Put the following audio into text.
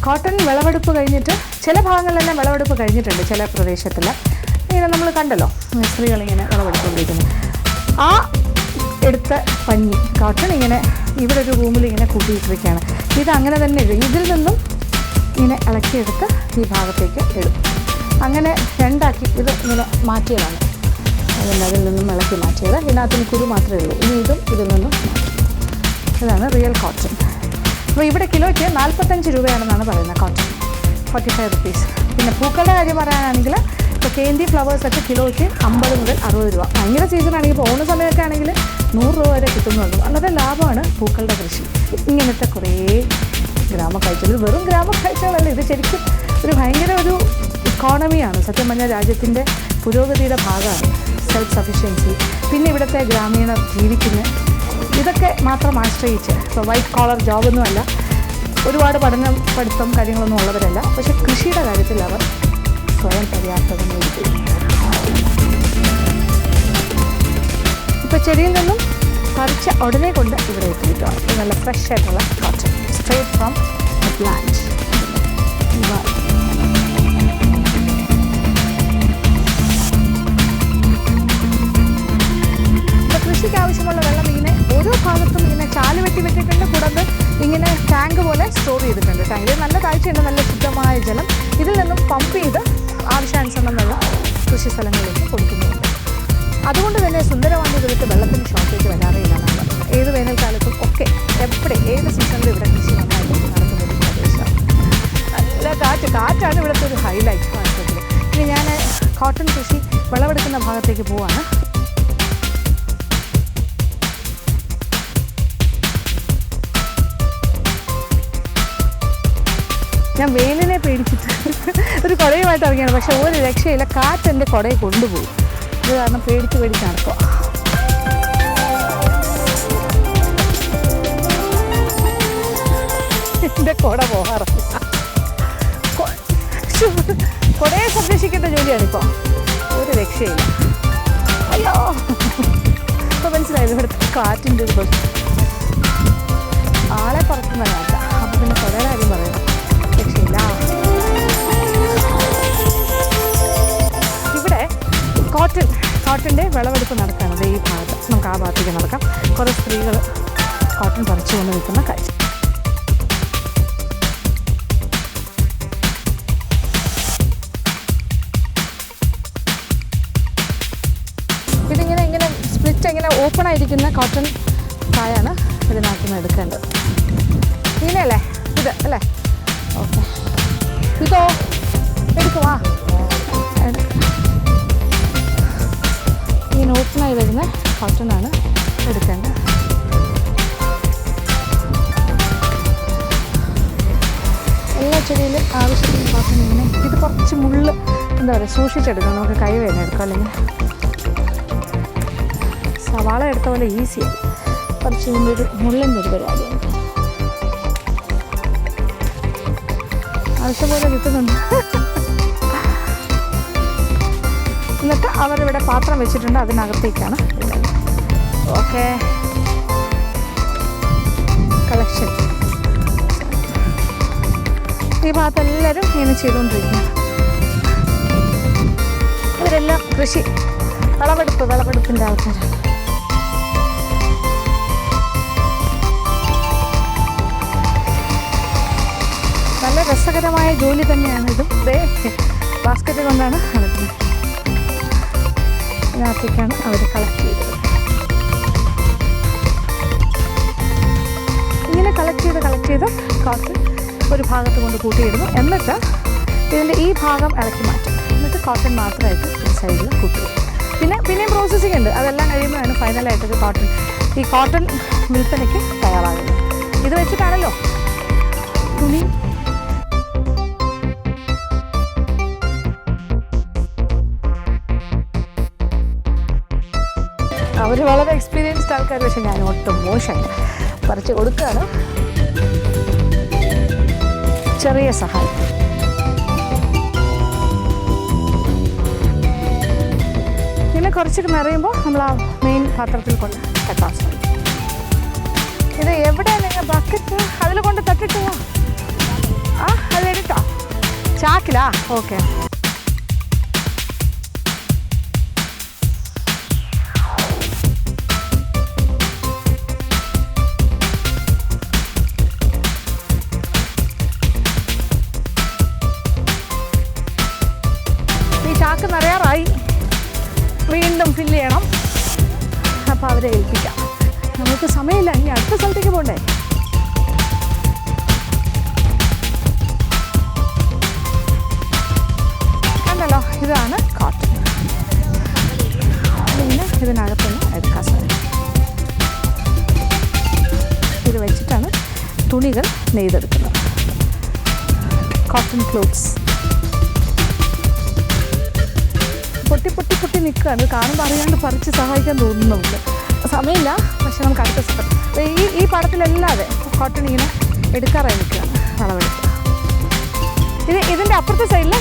Cotton വിളവെടുപ്പ് കഴിഞ്ഞിട്ട് ചില ഭാഗങ്ങളിലെല്ലാം വിളവെടുപ്പ് കഴിഞ്ഞിട്ടുണ്ട്, ചില പ്രദേശത്തിൽ ഇങ്ങനെ നമ്മൾ കണ്ടല്ലോ സ്ത്രീകളിങ്ങനെ വിളവെടുത്തുകൊണ്ടിരിക്കുന്നു. ആ എടുത്ത പഞ്ഞി കോട്ടൺ ഇങ്ങനെ ഇവിടെ ഒരു റൂമിൽ ഇങ്ങനെ കൂട്ടിയിട്ടിരിക്കുകയാണ്. ഇത് അങ്ങനെ തന്നെ ഇടും. ഇതിൽ നിന്നും ഇങ്ങനെ ഇളക്കിയെടുത്ത് ഈ ഭാഗത്തേക്ക് ഇടും. അങ്ങനെ രണ്ടാക്കി ഇത് ഇങ്ങനെ മാറ്റിയതാണ്. അതിൽ നിന്നും ഇളക്കി മാറ്റിയത്. ഇതിനകത്തിന് കുരു മാത്രമേ ഉള്ളൂ. ഇനി ഇതും ഇതിൽ നിന്നും ഇതാണ് റിയൽ കോട്ടൺ. അപ്പോൾ ഇവിടെ കിലോയ്ക്ക് 45 രൂപയാണെന്നാണ് പറയുന്നത് കോട്ടൺ, 45 റുപ്പീസ്. പിന്നെ പൂക്കളുടെ കാര്യം പറയാനാണെങ്കിൽ ഇപ്പോൾ കേന്തി ഫ്ലവേഴ്സൊക്കെ കിലോയ്ക്ക് 50 മുതൽ 60 രൂപ. ഭയങ്കര സീസണാണെങ്കിൽ ഇപ്പോൾ ഓണ സമയമൊക്കെ ആണെങ്കിൽ 100 രൂപ വരെ കിട്ടുന്നുള്ളൂ. വളരെ ലാഭമാണ് പൂക്കളുടെ കൃഷി. ഇങ്ങനത്തെ കുറേ ഗ്രാമക്കാഴ്ചകൾ, വെറും ഗ്രാമക്കാഴ്ചകളല്ല, ഇത് ശരിക്കും ഒരു ഭയങ്കര ഒരു ഇക്കോണമിയാണ്. സത്യം പറഞ്ഞാൽ രാജ്യത്തിൻ്റെ പുരോഗതിയുടെ ഭാഗമാണ് സെൽഫ് സഫിഷ്യൻസി. പിന്നെ ഇവിടുത്തെ ഗ്രാമീണർ ജീവിക്കുന്ന ഇതൊക്കെ മാത്രം ആശ്രയിച്ച്, ഇപ്പോൾ വൈറ്റ് കോളർ ജോബൊന്നുമല്ല, ഒരുപാട് പഠിത്തം കാര്യങ്ങളൊന്നും ഉള്ളവരല്ല. പക്ഷെ കൃഷിയുടെ കാര്യത്തിൽ അവർ സ്വയം പര്യാപ്തത നേടിക്കും. ഇപ്പോൾ ചെടിയിൽ നിന്നും പറിച്ച ഉടനെ കൊണ്ട് ഇവിടെ എത്തിയിട്ടാണ്. ഇത് നല്ല ഫ്രഷ് ആയിട്ടുള്ള cotton, straight from the plant. കൃഷിക്ക് ആവശ്യമുള്ള വെള്ളം ഇങ്ങനെ ഓരോ ഭാഗത്തും ഇങ്ങനെ ചാല് വെട്ടിയിട്ടുണ്ട്. കൂടാതെ ഇങ്ങനെ ടാങ്ക് പോലെ സ്റ്റോർ ചെയ്തിട്ടുണ്ട്. ടാങ്കിൽ നല്ല കാഴ്ചയുണ്ട്, നല്ല ശുദ്ധമായ ജലം. ഇതിൽ നിന്നും പമ്പ് ചെയ്ത് ആവശ്യാനുസരണം വെള്ളം കൃഷി സ്ഥലങ്ങളിലേക്ക് കൊടുക്കുന്നുണ്ട്. അതുകൊണ്ട് തന്നെ സുന്ദരവാണ്ടികൾക്ക് വെള്ളത്തിന് ഷോർട്ടേജ് വരാറില്ല. നമ്മൾ ഏത് വേനൽക്കാലത്തും ഒക്കെ ഏത് സീസണിലും ഇവിടെ കൃഷി നന്നായിട്ട് നടക്കുന്ന ഒരു പ്രദേശമാണ്. നല്ല കാറ്റാണ് ഇവിടുത്തെ ഒരു ഹൈലൈറ്റ് വാസ്തവത്തിൽ. ഇനി ഞാൻ കോട്ടൺ കൃഷി വിളവെടുക്കുന്ന ഭാഗത്തേക്ക് പോവാണ്. ഞാൻ വേലിനെ പേടിച്ചിട്ട് ഒരു കുടയുമായിട്ട് ഇറങ്ങിയാണ്. പക്ഷെ ഒരു രക്ഷയില്ല, കാറ്റ് എൻ്റെ കുടയെ കൊണ്ടുപോകും. ഇത് കാരണം പേടിച്ച് നടക്കുക. എൻ്റെ കുട പോകാറില്ല. കുടയെ സംരക്ഷിക്കേണ്ട ജോലിയാണിപ്പോൾ. ഒരു രക്ഷയില്ല. അയ്യോ, ഇപ്പോൾ മനസ്സിലായത് ഇവിടുത്തെ കാറ്റിൻ്റെ ഒരു പ്രശ്നം. ആളെ പറക്കുന്ന കാറ്റാ. അപ്പോൾ പിന്നെ കുടയുടെ കാര്യം പറയണം, രക്ഷയില്ല. ഇവിടെ കോട്ടൻ്റെ വിളവെടുപ്പ് നടക്കുകയാണ്. ഈ ഭാഗത്ത് നമുക്ക് ആ ഭാഗത്തേക്ക് നടക്കാം. കുറേ സ്ത്രീകൾ കോട്ടൺ പറിച്ചുകൊണ്ട് നിൽക്കുന്ന കാഴ്ച. ഇതിങ്ങനെ സ്പ്ലിറ്റ് ഇങ്ങനെ ഓപ്പൺ ആയിരിക്കുന്ന കോട്ടൺ കായാണ് ഇതിനകത്ത് നിന്ന് എടുക്കേണ്ടത്. ഇങ്ങനെയല്ലേ ഇത് അല്ലേ? ഓക്കെ, ഇതോ എടുക്കുവാ. ഈ ഓപ്പണായി വരുന്ന കോട്ടണാണ് എടുക്കേണ്ടത്. എല്ലാ ചെടിയിലും ആവശ്യത്തിന് കോട്ടൺ ഇങ്ങനെ. ഇത് കുറച്ച് മുള്ള് എന്താ പറയുക, സൂക്ഷിച്ചെടുക്കാം. നമുക്ക് കൈ വേദന എടുക്കാം. അല്ലെങ്കിൽ സവാള എടുത്ത പോലെ ഈസിയാണ്. കുറച്ച് ഇതിൻ്റെ ഒരു മുള്ളിൻ്റെ ഒരു പരിപാടിയാണ്. ആവശ്യം പോലെ കിട്ടുന്നുണ്ട്. എന്നിട്ട് അവരിവിടെ പാത്രം വെച്ചിട്ടുണ്ട്, അതിനകത്തേക്കാണ് ഇടുന്നത്. ഓക്കെ, കളക്ഷൻ ഈ ഭാഗത്ത് എല്ലാവരും ഇങ്ങനെ ചെയ്തുകൊണ്ടിരിക്കുന്നു. ഇവരെല്ലാം കൃഷി വിളവെടുപ്പിൻ്റെ ആൾക്കാരാണ്. നല്ല രസകരമായ ജോലി തന്നെയാണ് ഇതും. ബാസ്ക്കറ്റ് കൊണ്ടാണ് നടക്കുന്നത്. ഇതിനകത്തേക്കാണ് അവർ കളക്ട് ചെയ്തത്. ഇങ്ങനെ കളക്ട് ചെയ്ത് കോട്ടൺ ഒരു ഭാഗത്ത് കൊണ്ട് കൂട്ടിയിടുന്നു. എന്നിട്ട് ഇതിൻ്റെ ഈ ഭാഗം ഇളക്കി മാറ്റും. എന്നിട്ട് കോട്ടൺ മാത്രമായിട്ട് ഈ സൈഡിൽ കൂട്ടിയിടും. പിന്നെയും പ്രോസസ്സിംഗ് ഉണ്ട്. അതെല്ലാം കഴിയുമ്പോഴാണ് ഫൈനലായിട്ടൊരു ഈ കോട്ടൺ വിൽപ്പനയ്ക്ക് തയ്യാറാകുന്നത്. ഇത് വെച്ചിട്ടാണല്ലോ തുണി. അവർ വളരെ എക്സ്പീരിയൻസ്ഡ് ആൾക്കാർ. പക്ഷെ ഞാൻ ഒട്ടും മോശമല്ല, പറിച്ച് കൊടുക്കുകയാണ്. ചെറിയ സഹായം. പിന്നെ കുറച്ചൊക്കെ നിറയുമ്പോൾ നമ്മൾ ആ മെയിൻ പാത്രത്തിൽ കൊണ്ട് തട്ടാൻ ശ്രമിക്കും. ഇത് എവിടെ നിങ്ങൾ ബക്കറ്റ് അതിൽ കൊണ്ട് തട്ടിട്ടുക. ആ അതെടുത്തോ ചാക്കിലാ? ഓക്കെ. ഈ ചാക്ക് നിറയാറായി, വീണ്ടും ഫില്ല് ചെയ്യണം. അപ്പോൾ അവരെ ഏൽപ്പിക്കാം. നമുക്ക് സമയമില്ല, ഇനി അടുത്ത സ്ഥലത്തേക്ക് പോകണ്ടേ. കണ്ടല്ലോ, ഇതാണ് കോട്ടൺ. പിന്നെ ഇതിനകത്തുനിന്ന് എടുക്കാൻ സാധിക്കും. ഇത് വെച്ചിട്ടാണ് തുണികൾ നെയ്തെടുക്കുന്നത്. കോട്ടൺ ക്ലോത്ത്സ് പൊട്ടി പൊട്ടി പൊട്ടി നിൽക്കുകയാണ്. കാണുമ്പോൾ അറിയാണ്ട് പറിച്ച് സഹായിക്കാൻ തോന്നുന്നു. നമുക്ക് സമയമില്ല, പക്ഷെ നമുക്ക് അടുത്ത സ്ഥലം. ഈ പടത്തിലല്ലാതെ കോട്ടൺ ഇങ്ങനെ എടുക്കാറായി നിൽക്കുകയാണ്, വളവെടുക്കുക. ഇതിൻ്റെ അപ്പുറത്തെ സൈഡിൽ